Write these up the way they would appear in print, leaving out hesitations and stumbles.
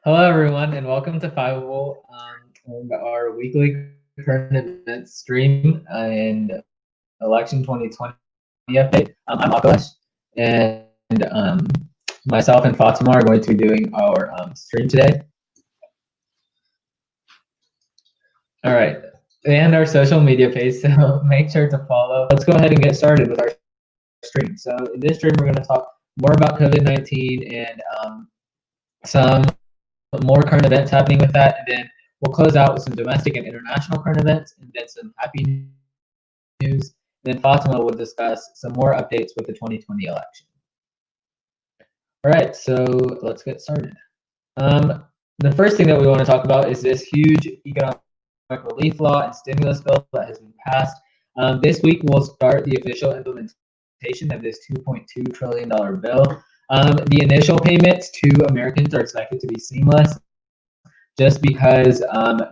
Hello, everyone, and welcome to Fiveable and our weekly current events stream and election 2020 update. I'm Akash, and myself and Fatima are going to be doing our stream today. All right, and our social media page, so make sure to follow. Let's go ahead and get started with our stream. So in this stream, we're going to talk more about COVID-19 and some more current events happening with that, and then we'll close out with some domestic and international current events, and then some happy news. Then Fatima will discuss some more updates with the 2020 election. All right, so let's get started. The first thing that we want to talk about is this huge economic relief law and stimulus bill that has been passed. This week we'll start the official implementation of this $2.2 trillion bill. The initial payments to Americans are expected to be seamless, just because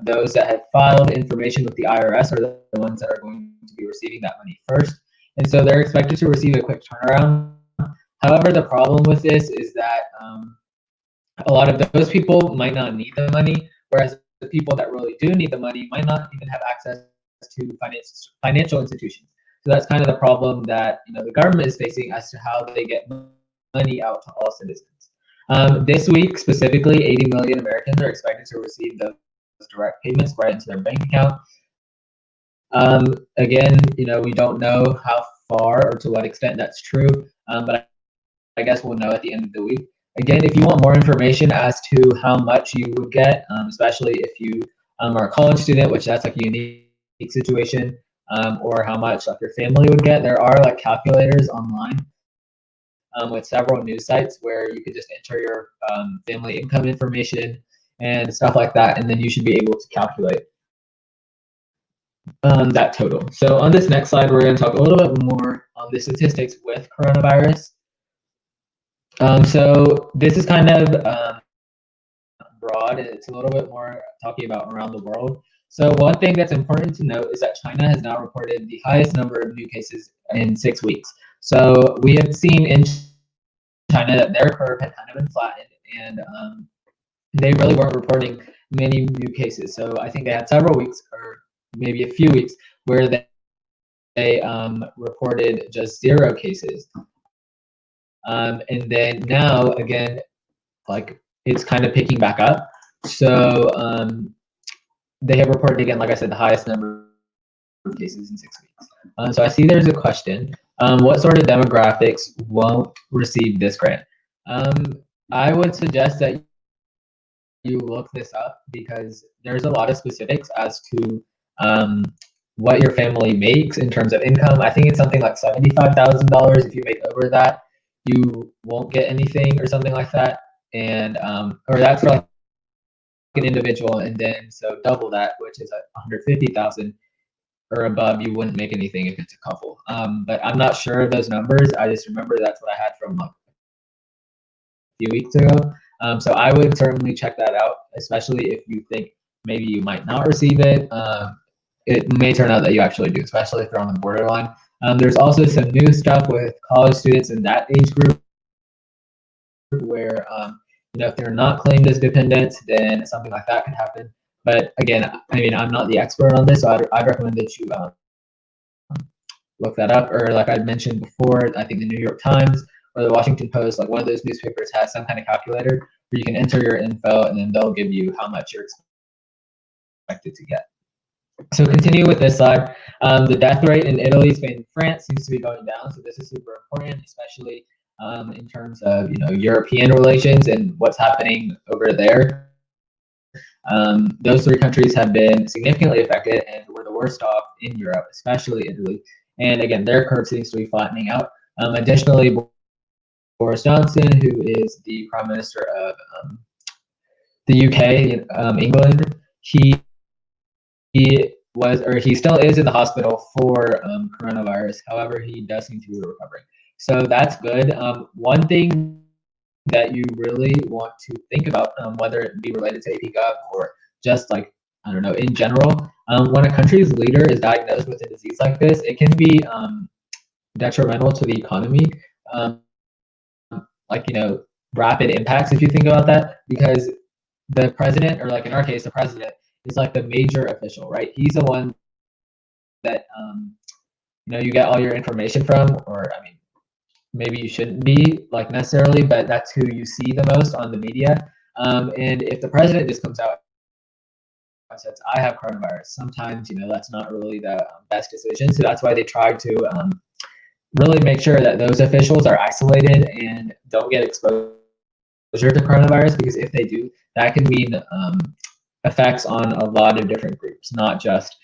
those that have filed information with the IRS are the ones that are going to be receiving that money first. And so they're expected to receive a quick turnaround. However, the problem with this is that a lot of those people might not need the money, whereas the people that really do need the money might not even have access to financial institutions. So that's kind of the problem that the government is facing as to how they get money out to all citizens. This week, specifically, 80 million Americans are expected to receive those direct payments right into their bank account. Again, we don't know how far or to what extent that's true, but I guess we'll know at the end of the week. Again, if you want more information as to how much you would get, especially if you are a college student, which that's like a unique situation, or how much like your family would get, there are like calculators online with several news sites where you could just enter your family income information and stuff like that, and then you should be able to calculate that total. So on this next slide, we're going to talk a little bit more on the statistics with coronavirus. So this is kind of broad, and it's a little bit more talking about around the world. So one thing that's important to note is that China has now reported the highest number of new cases in 6 weeks. So we have seen in China that their curve had kind of been flattened, and they really weren't reporting many new cases. So I think they had several weeks, or maybe a few weeks, where they reported just 0 cases. And then now, again, like it's kind of picking back up. So they have reported, again, like I said, the highest number of cases in 6 weeks. So I see there's a question. What sort of demographics won't receive this grant? I would suggest that you look this up, because there's a lot of specifics as to what your family makes in terms of income. I think it's something like $75,000. If you make over that, you won't get anything or something like that. And or that's for like an individual, and then so double that, which is 150,000 or above, you wouldn't make anything if it's a couple. But I'm not sure of those numbers. I just remember that's what I had from like a few weeks ago. So I would certainly check that out, especially if you think maybe you might not receive it. It may turn out that you actually do, especially if you're on the borderline. There's also some new stuff with college students in that age group, where if they're not claimed as dependents, then something like that could happen. But again, I mean, I'm not the expert on this, so I'd recommend that you look that up. Or like I mentioned before, I think the New York Times or the Washington Post, like one of those newspapers, has some kind of calculator where you can enter your info, and then they'll give you how much you're expected to get. So continue with this slide. The death rate in Italy, Spain, and France seems to be going down. So this is super important, especially in terms of European relations and what's happening over there. Those 3 countries have been significantly affected and were the worst off in Europe, especially Italy. And again, their curve seems to be flattening out. Additionally, Boris Johnson, who is the Prime Minister of the UK, England, he still is in the hospital for coronavirus. However, he does seem to be recovering. So that's good. One thing that you really want to think about, whether it be related to AP/Gov or just like, I don't know, in general, when a country's leader is diagnosed with a disease like this, it can be detrimental to the economy. Like, rapid impacts, if you think about that, because the president, or like in our case, the president is like the major official, right? He's the one that you get all your information from, or I mean, maybe you shouldn't be like necessarily, but that's who you see the most on the media. And if the president just comes out and says, I have coronavirus, sometimes, that's not really the best decision. So that's why they try to really make sure that those officials are isolated and don't get exposure to coronavirus, because if they do, that can mean effects on a lot of different groups, not just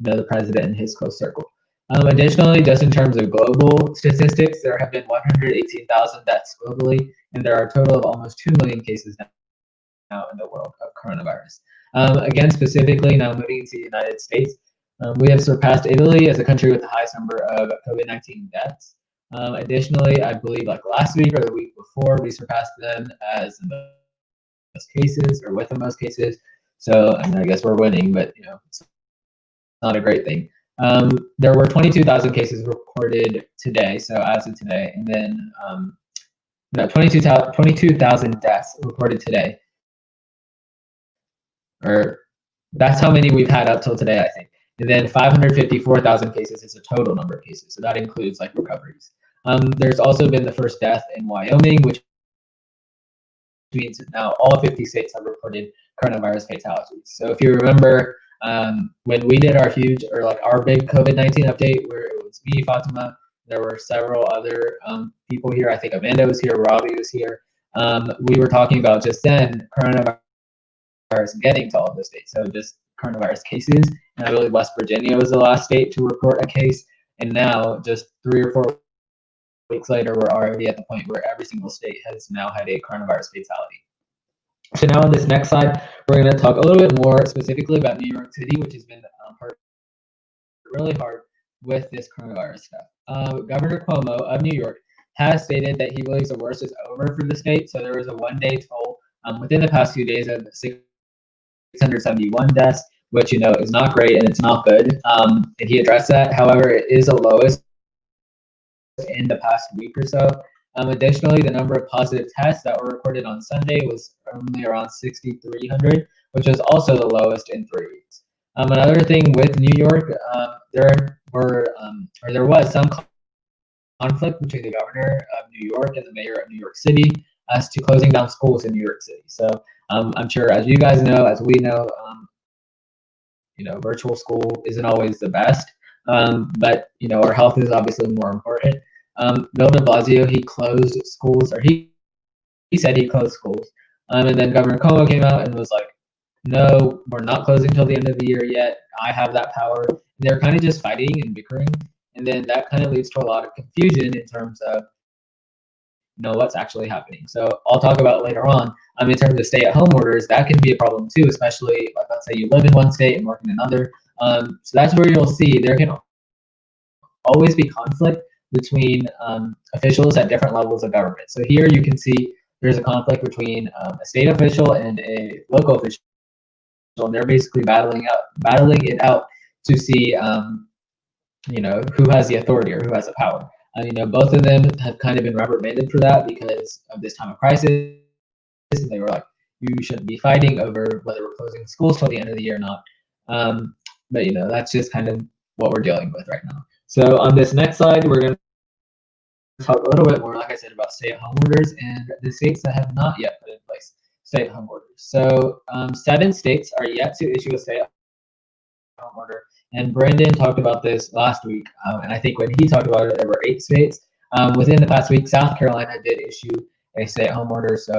the president and his close circle. Additionally, just in terms of global statistics, there have been 118,000 deaths globally, and there are a total of almost 2 million cases now in the world of coronavirus. Again, specifically, now moving to the United States, we have surpassed Italy as a country with the highest number of COVID-19 deaths. Additionally, I believe like last week or the week before, we surpassed them as the most cases, or with the most cases. So I mean, I guess we're winning, but it's not a great thing. There were 22,000 cases reported today, so as of today, and then 22,000 deaths reported today. Or that's how many we've had up till today, I think. And then 554,000 cases is the total number of cases, so that includes like recoveries. There's also been the first death in Wyoming, which means that now all 50 states have reported coronavirus fatalities. So if you remember, when we did our our big COVID-19 update, where it was me, Fatima, there were several other people here. I think Amanda was here, Robbie was here. We were talking about just then coronavirus getting to all of the states. So just coronavirus cases, and I believe West Virginia was the last state to report a case. And now, just 3 or 4 weeks later, we're already at the point where every single state has now had a coronavirus fatality. So now on this next slide, we're going to talk a little bit more specifically about New York City, which has been hurt really hard with this coronavirus stuff. Governor Cuomo of New York has stated that he believes the worst is over for the state. So there was a one-day toll within the past few days of 671 deaths, which is not great and it's not good. And he addressed that. However, it is the lowest in the past week or so. Additionally, the number of positive tests that were recorded on Sunday was only around 6,300, which was also the lowest in 3 weeks. Another thing with New York, there was some conflict between the governor of New York and the mayor of New York City as to closing down schools in New York City. So I'm sure, as you guys know, as we know, virtual school isn't always the best, but our health is obviously more important. Bill de Blasio, he closed schools, or he said he closed schools, and then Governor Cuomo came out and was like, no, we're not closing till the end of the year yet. I have that power. And they're kind of just fighting and bickering, and then that kind of leads to a lot of confusion in terms of what's actually happening. So I'll talk about later on. In terms of stay-at-home orders, that can be a problem too, especially like, let's say you live in one state and work in another. So that's where you'll see there can always be conflict between officials at different levels of government. So here you can see there's a conflict between a state official and a local official, and they're basically battling it out to see who has the authority or who has the power. Both of them have kind of been rubber banded for that because of this time of crisis. And they were like, you shouldn't be fighting over whether we're closing schools till the end of the year or not. But that's just kind of what we're dealing with right now. So on this next slide, we're going to talk a little bit more, like I said, about stay-at-home orders and the states that have not yet put in place stay-at-home orders. So 7 states are yet to issue a stay-at-home order. And Brandon talked about this last week, and I think when he talked about it, there were 8 states. Within the past week, South Carolina did issue a stay-at-home order, so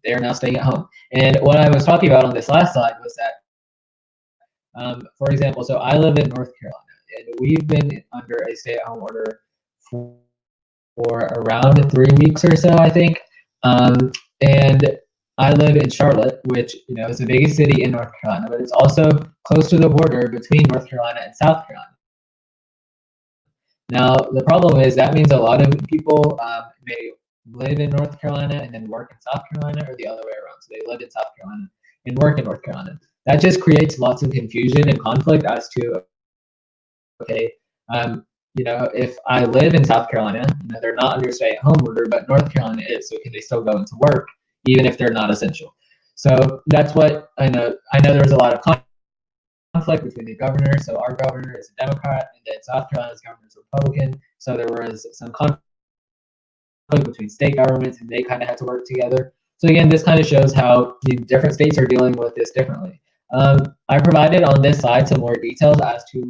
they are now staying at home. And what I was talking about on this last slide was that, for example, so I live in North Carolina, and we've been under a stay-at-home order for around 3 weeks or so, I think. And I live in Charlotte, which is the biggest city in North Carolina, but it's also close to the border between North Carolina and South Carolina. Now, the problem is that means a lot of people may live in North Carolina and then work in South Carolina, or the other way around. So they live in South Carolina and work in North Carolina. That just creates lots of confusion and conflict as to, okay, if I live in South Carolina, they're not under stay-at-home order, but North Carolina is, so can they still go into work even if they're not essential? So that's what I know. I know there was a lot of conflict between the governors. So our governor is a Democrat, and then South Carolina's governor is a Republican. So there was some conflict between state governments, and they kind of had to work together. So again, this kind of shows how the different states are dealing with this differently. I provided on this slide some more details as to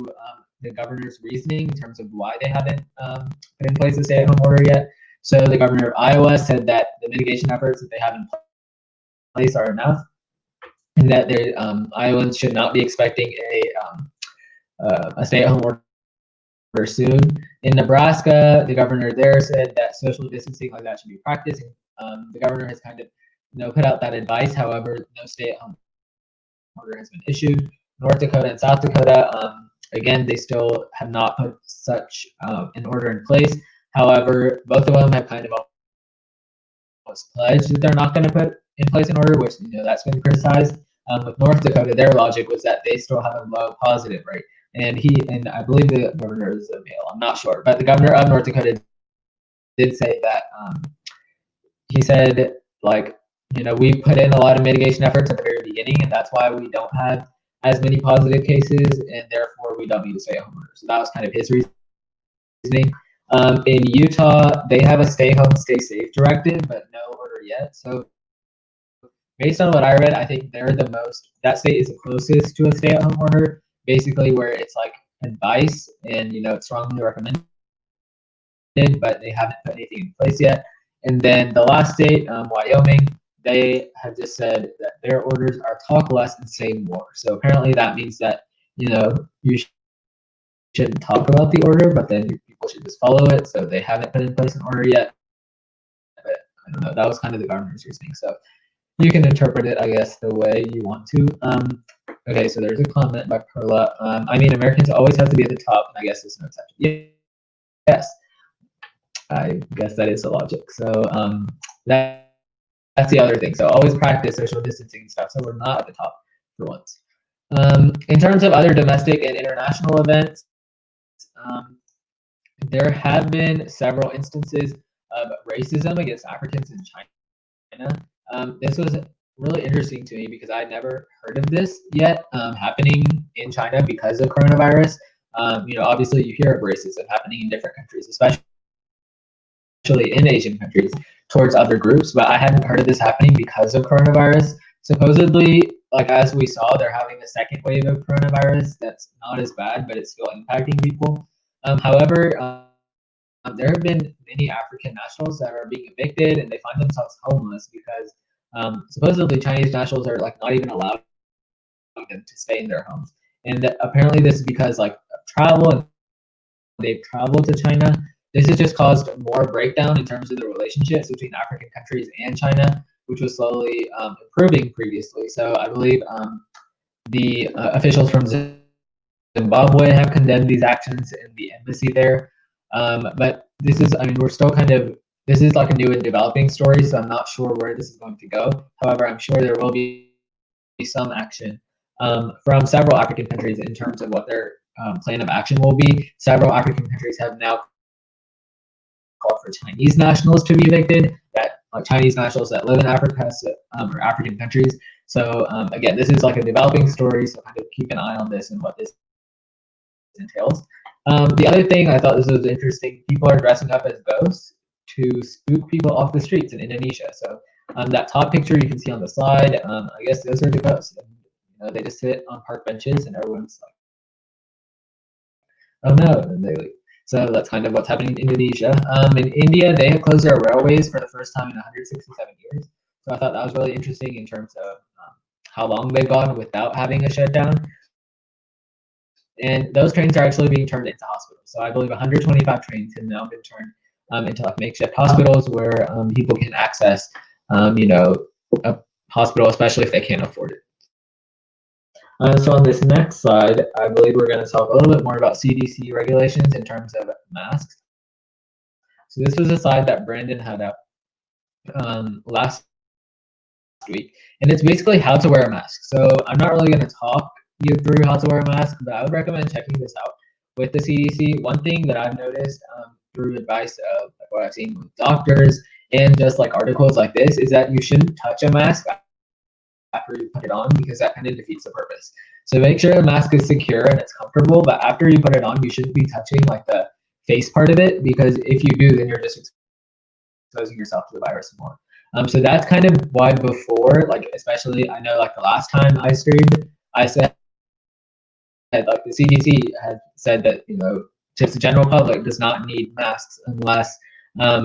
the governor's reasoning in terms of why they haven't put in place a stay-at-home order yet. So the governor of Iowa said that the mitigation efforts that they have in place are enough, and that Iowans should not be expecting a stay-at-home order soon. In Nebraska, the governor there said that social distancing like that should be practiced. The governor has kind of put out that advice. However, no stay-at-home order has been issued. North Dakota and South Dakota, again, they still have not put such an order in place. However, both of them have kind of almost pledged that they're not going to put in place an order, which that's been criticized. With North Dakota, their logic was that they still have a low positive rate. And I believe the governor is a male, I'm not sure, but the governor of North Dakota did say that he said, we put in a lot of mitigation efforts at the very beginning, and that's why we don't have as many positive cases, and therefore we don't need to stay home order. So that was kind of his reasoning. In Utah, they have a stay home, stay safe directive, but no order yet. So based on what I read, I think that state is the closest to a stay-at-home order, basically where it's like advice and it's strongly recommended, but they haven't put anything in place yet. And then the last state, Wyoming, they have just said that their orders are talk less and say more. So apparently that means that you shouldn't talk about the order, but then people should just follow it. So they haven't put in place an order yet. But I don't know. That was kind of the governor's reasoning. So you can interpret it, I guess, the way you want to. Okay, so there's a comment by Perla. Americans always have to be at the top, and I guess there's no exception. Yes, I guess that is the logic. So that's the other thing. So always practice social distancing and stuff. So we're not at the top for once. In terms of other domestic and international events, there have been several instances of racism against Africans in China. This was really interesting to me because I'd never heard of this yet happening in China because of coronavirus. Obviously you hear of racism happening in different countries, especially in Asian countries towards other groups, but I hadn't heard of this happening because of coronavirus. Supposedly, as we saw, they're having a second wave of coronavirus that's not as bad, but it's still impacting people. However, there have been many African nationals that are being evicted and they find themselves homeless because supposedly Chinese nationals are not even allowing them to stay in their homes. And apparently this is because of travel, and they've traveled to China. This has just caused more breakdown in terms of the relationships between African countries and China, which was slowly improving previously. So I believe the officials from Zimbabwe have condemned these actions in the embassy there. But this is, we're still this is a new and developing story, so I'm not sure where this is going to go. However, I'm sure there will be some action from several African countries in terms of what their plan of action will be. Several African countries have now called for Chinese nationals to be evicted, Chinese nationals that live in Africa or African countries. So again, this is a developing story, so kind of keep an eye on this and what this entails. The other thing I thought this was interesting, people are dressing up as ghosts to spook people off the streets in Indonesia. So that top picture you can see on the slide, I guess those are the ghosts. And, they just sit on park benches and everyone's like, oh no, and they leave. So that's kind of what's happening in Indonesia. In India, they have closed their railways for the first time in 167 years. So I thought that was really interesting in terms of how long they've gone without having a shutdown. And those trains are actually being turned into hospitals. So I believe 125 trains have now been turned into makeshift hospitals where people can access, a hospital, especially if they can't afford it. So on this next slide, I believe we're going to talk a little bit more about CDC regulations in terms of masks. So this was a slide that Brandon had up last week, and it's basically how to wear a mask. So I'm not really going to talk you through how to wear a mask, but I would recommend checking this out with the CDC. One thing that I've noticed through advice of what I've seen with doctors and just articles like this is that you shouldn't touch a mask after you put it on, because that kind of defeats the purpose. So make sure the mask is secure and it's comfortable, but after you put it on, you shouldn't be touching like the face part of it, because if you do, then you're just exposing yourself to the virus more. So that's kind of why before, like especially I know like the last time I streamed, I said like the CDC had said that just the general public does not need masks unless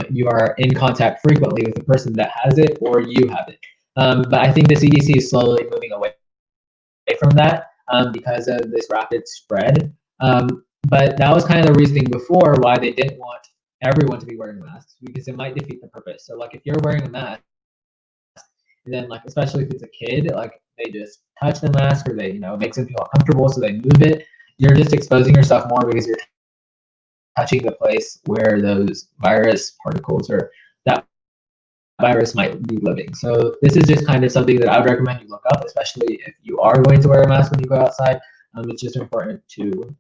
you are in contact frequently with the person that has it or you have it. But I think the CDC is slowly moving away from that because of this rapid spread. But that was kind of the reasoning before why they didn't want everyone to be wearing masks, because it might defeat the purpose. So like if you're wearing a mask, and then like especially if it's a kid, like they just touch the mask or they it makes them feel uncomfortable, so they move it. You're just exposing yourself more because you're touching the place where those virus particles or that virus might be living. So this is just kind of something that I would recommend you look up, especially if you are going to wear a mask when you go outside. It's just important to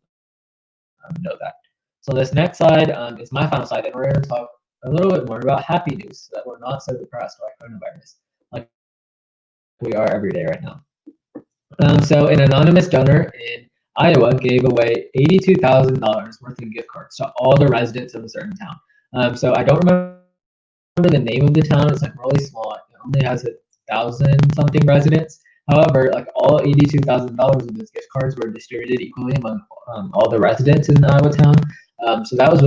know that. So this next slide is my final slide, and we're going to talk a little bit more about happy news, so that we're not so depressed by coronavirus like we are every day right now. So an anonymous donor in Iowa gave away $82,000 worth of gift cards to all the residents of a certain town. So I don't remember the name of the town. It's like really small. It only has 1,000 something residents. However, like all $82,000 of those gift cards were distributed equally among all the residents in the Iowa town. So that was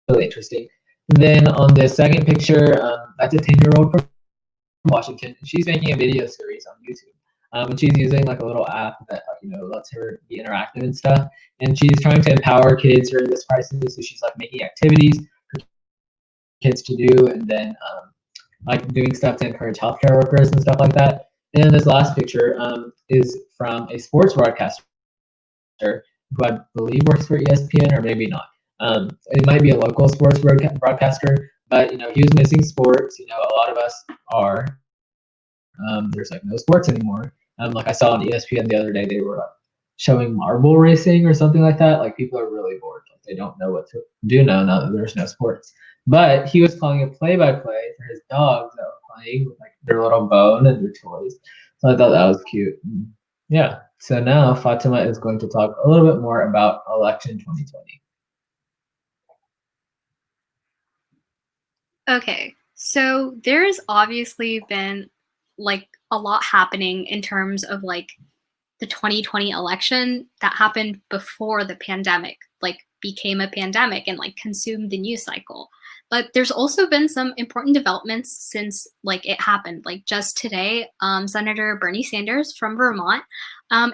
really interesting. And then on the second picture, that's a 10-year-old from Washington. She's making a video series on YouTube. And she's using like a little app that lets her be interactive and stuff. And she's trying to empower kids during this crisis. So she's like making activities for kids to do, and then like doing stuff to encourage healthcare workers and stuff like that. And this last picture is from a sports broadcaster who I believe works for ESPN, or maybe not. It might be a local sports broadcaster, but he was missing sports. A lot of us are. There's like no sports anymore. Like I saw on ESPN the other day, they were showing marble racing or something like that. Like people are really bored. Like they don't know what to do now that there's no sports. But he was calling a play-by-play for his dogs that were playing with like their little bone and their toys. So I thought that was cute. Yeah. So now Fatima is going to talk a little bit more about election 2020. Okay, so there's obviously been like a lot happening in terms of like the 2020 election that happened before the pandemic like became a pandemic and like consumed the news cycle. But there's also been some important developments since like it happened. Like just today, Senator Bernie Sanders from Vermont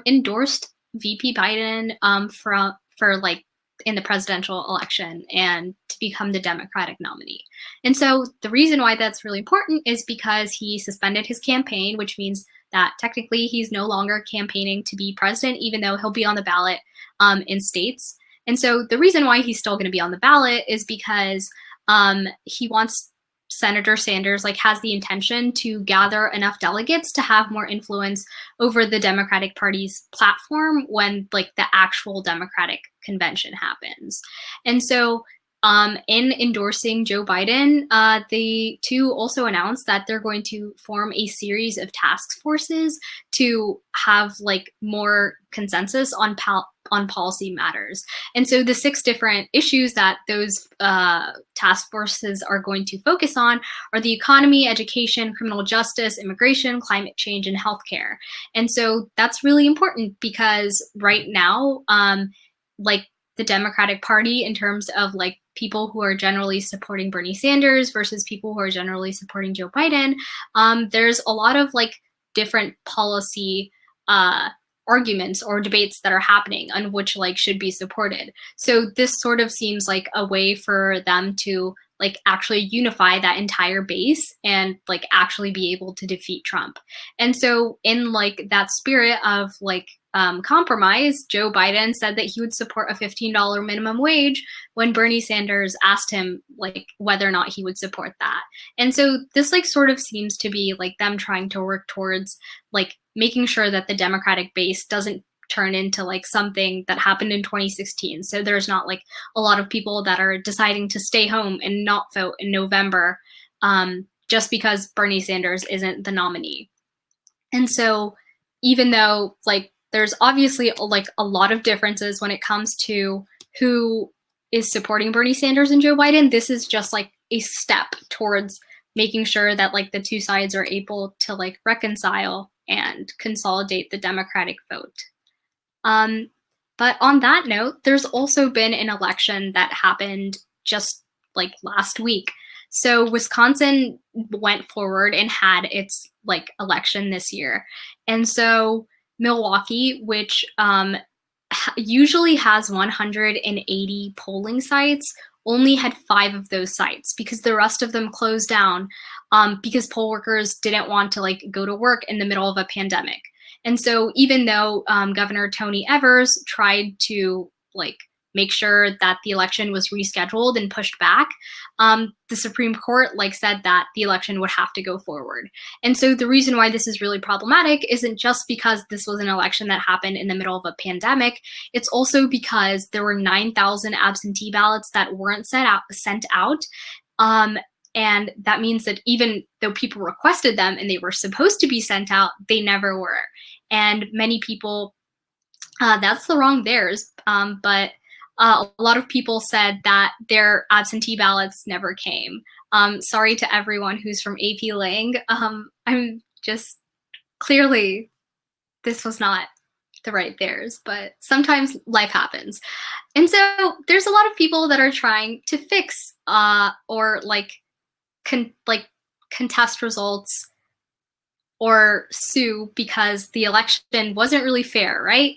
endorsed VP Biden for like in the presidential election and to become the Democratic nominee. And so the reason why that's really important is because he suspended his campaign, which means that technically he's no longer campaigning to be president, even though he'll be on the ballot in states. And so the reason why he's still going to be on the ballot is because he wants Senator Sanders like has the intention to gather enough delegates to have more influence over the Democratic Party's platform when like the actual Democratic convention happens. And so in endorsing Joe Biden, the two also announced that they're going to form a series of task forces to have like more consensus on policy matters. And so the 6 different issues that those task forces are going to focus on are the economy, education, criminal justice, immigration, climate change, and healthcare. And so that's really important because right now, like the Democratic Party in terms of like people who are generally supporting Bernie Sanders versus people who are generally supporting Joe Biden, there's a lot of like different policy arguments or debates that are happening on which like should be supported. So this sort of seems like a way for them to like actually unify that entire base and like actually be able to defeat Trump. And so in like that spirit of like compromise, Joe Biden said that he would support a $15 minimum wage when Bernie Sanders asked him like whether or not he would support that. And so this like sort of seems to be like them trying to work towards like making sure that the Democratic base doesn't turn into like something that happened in 2016. So there's not like a lot of people that are deciding to stay home and not vote in November just because Bernie Sanders isn't the nominee. And so even though like there's obviously like a lot of differences when it comes to who is supporting Bernie Sanders and Joe Biden, this is just like a step towards making sure that like the two sides are able to like reconcile and consolidate the Democratic vote. But on that note, there's also been an election that happened just like last week. So Wisconsin went forward and had its like election this year. And so Milwaukee, which usually has 180 polling sites, only had 5 of those sites because the rest of them closed down because poll workers didn't want to like go to work in the middle of a pandemic. And so even though Governor Tony Evers tried to like make sure that the election was rescheduled and pushed back, the Supreme Court like said that the election would have to go forward. And so the reason why this is really problematic isn't just because this was an election that happened in the middle of a pandemic. It's also because there were 9,000 absentee ballots that weren't sent out. And that means that even though people requested them and they were supposed to be sent out, they never were. And many people, that's the wrong theirs, but a lot of people said that their absentee ballots never came. Sorry to everyone who's from AP Lang. I'm just clearly this was not the right theirs, but sometimes life happens. And so there's a lot of people that are trying to fix or like contest results or sue because the election wasn't really fair, right?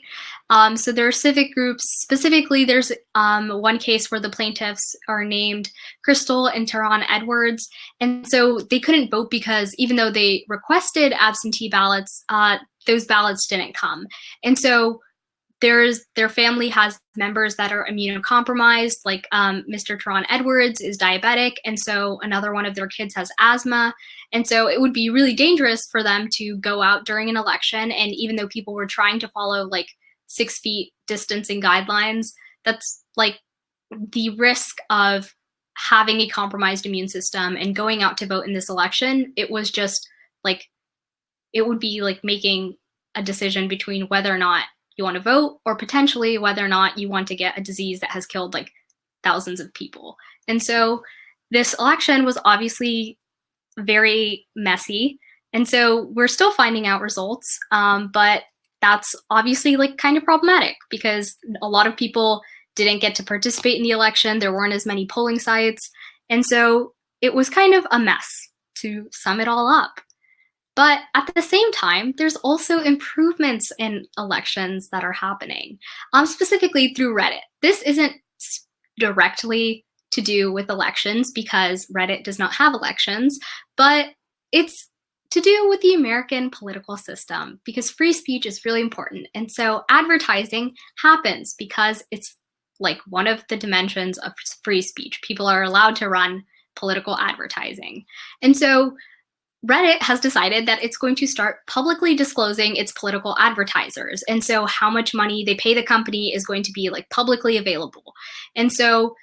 So there are civic groups. Specifically, there's one case where the plaintiffs are named Crystal and Teron Edwards. And so they couldn't vote because even though they requested absentee ballots, those ballots didn't come. And so their family has members that are immunocompromised, like Mr. Teron Edwards is diabetic, and so another one of their kids has asthma. And so it would be really dangerous for them to go out during an election. And even though people were trying to follow like 6 feet distancing guidelines, that's like the risk of having a compromised immune system and going out to vote in this election. It was just like, it would be like making a decision between whether or not you want to vote or potentially whether or not you want to get a disease that has killed like thousands of people. And so this election was obviously very messy. And so we're still finding out results, but that's obviously like kind of problematic because a lot of people didn't get to participate in the election. There weren't as many polling sites. And so it was kind of a mess, to sum it all up. But at the same time, there's also improvements in elections that are happening, specifically through Reddit. This isn't directly to do with elections because Reddit does not have elections, but it's to do with the American political system because free speech is really important. And so advertising happens because it's like one of the dimensions of free speech. People are allowed to run political advertising. And so Reddit has decided that it's going to start publicly disclosing its political advertisers. And so how much money they pay the company is going to be like publicly available. And so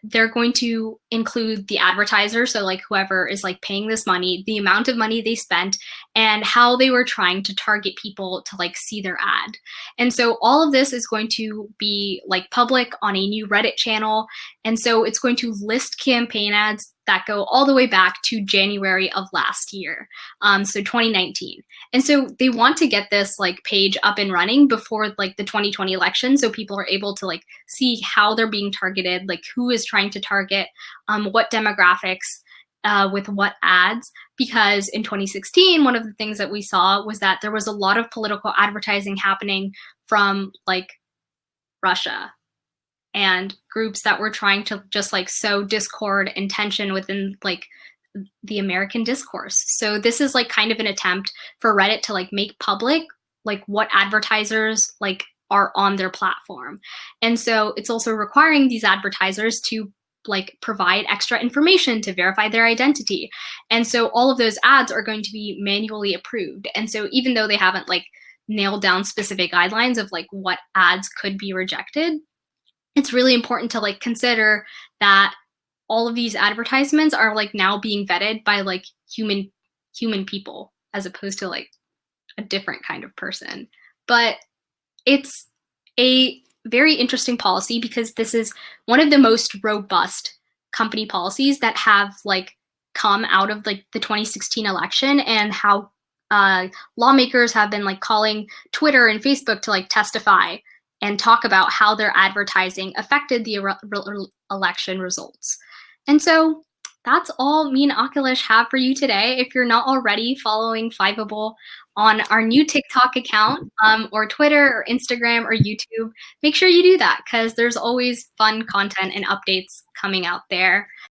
they're going to include the advertiser, so like whoever is like paying this money, the amount of money they spent, and how they were trying to target people to like see their ad. And so all of this is going to be like public on a new Reddit channel. And so it's going to list campaign ads that go all the way back to January of last year, so 2019. And so they want to get this like page up and running before like the 2020 election, so people are able to like see how they're being targeted, like who is trying to target, what demographics, with what ads. Because in 2016, one of the things that we saw was that there was a lot of political advertising happening from like Russia and groups that were trying to just like sow discord and tension within like the American discourse. So this is like kind of an attempt for Reddit to like make public like what advertisers like are on their platform. And so it's also requiring these advertisers to like provide extra information to verify their identity. And so all of those ads are going to be manually approved. And so even though they haven't like nailed down specific guidelines of like what ads could be rejected, it's really important to like consider that all of these advertisements are like now being vetted by like human people as opposed to like a different kind of person. But it's a very interesting policy because this is one of the most robust company policies that have like come out of like the 2016 election, and how lawmakers have been like calling Twitter and Facebook to like testify and talk about how their advertising affected the election results. And so that's all me and Akilish have for you today. If you're not already following Fiveable on our new TikTok account, or Twitter or Instagram or YouTube, make sure you do that because there's always fun content and updates coming out there.